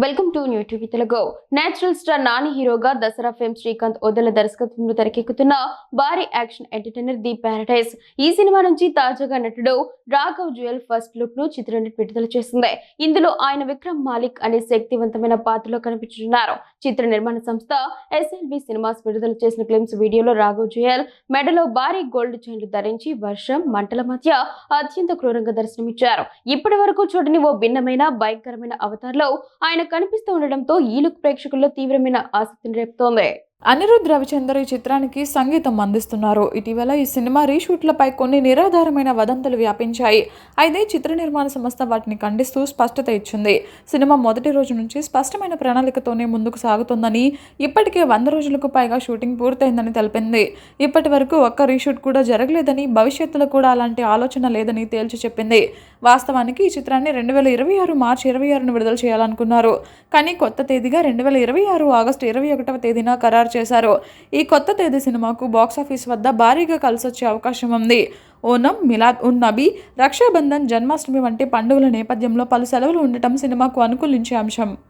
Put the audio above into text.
Welcome to new TV Telugu. Natural star Nani హీరోగా Dasara fame Srikanth Odela దర్శకత్వంలో తెరకెక్కుతున్న భారీ యాక్షన్ ఎంటర్టైనర్ ది పారడైజ్. ఈ సినిమా నుంచి తాజాగా నటుడు రాఘవ్ జుయల్ ఫస్ట్ లుక్ ను చిత్రం విడుదల చేసింది. ఇందులో ఆయన విక్రమ్ మాలిక్ అనే శక్తివంతమైన పాత్రలో కనిపించనున్నారు. చిత్ర నిర్మాణ సంస్థ SLV సినిమాస్ విడుదల చేసిన క్లిమ్స్ వీడియోలో రాఘవ్ జుయల్ మెడలో భారీ గోల్డ్ చైన్లు ధరించి వర్షం మంటల మధ్య అత్యంత క్రూరంగా దర్శనమిచ్చారు. ఇప్పటి వరకు చూడని ఓ భిన్నమైన భయంకరమైన అవతారంలో ఆయన కనిపిస్తూ ఉండడంతో ఈ లుక్ ప్రేక్షకుల్లో తీవ్రమైన ఆసక్తిని రేపుతోంది. అనిరుద్ రవిచందర్ ఈ చిత్రానికి సంగీతం అందిస్తున్నారు. ఇటీవల ఈ సినిమా రీషూట్లపై కొన్ని నిరాధారమైన వదంతులు వ్యాపించాయి. అయితే చిత్ర నిర్మాణ సంస్థ వాటిని ఖండిస్తూ స్పష్టత ఇచ్చింది. సినిమా మొదటి రోజు నుంచి స్పష్టమైన ప్రణాళికతోనే ముందుకు సాగుతోందని, ఇప్పటికే 100 రోజులకు పైగా షూటింగ్ పూర్తయిందని తెలిపింది. ఇప్పటి వరకు ఒక్క రీషూట్ కూడా జరగలేదని, భవిష్యత్తులో కూడా అలాంటి ఆలోచన లేదని తేల్చి చెప్పింది. వాస్తవానికి ఈ చిత్రాన్ని 2026 మార్చి 26న విడుదల చేయాలనుకున్నారు. కానీ కొత్త తేదీగా 2026 ఆగస్టు 21వ తేదీన ఖరారు చేశారు. ఈ కొత్త తేదీ సినిమాకు బాక్సాఫీస్ వద్ద భారీగా కలిసొచ్చే అవకాశం ఉంది. ఓనం, మిలాద్ ఉన్ నబీ, రక్షాబంధన్, జన్మాష్టమి వంటి పండుగల నేపథ్యంలో పలు సెలవులు ఉండటం సినిమాకు అనుకూలించే అంశం.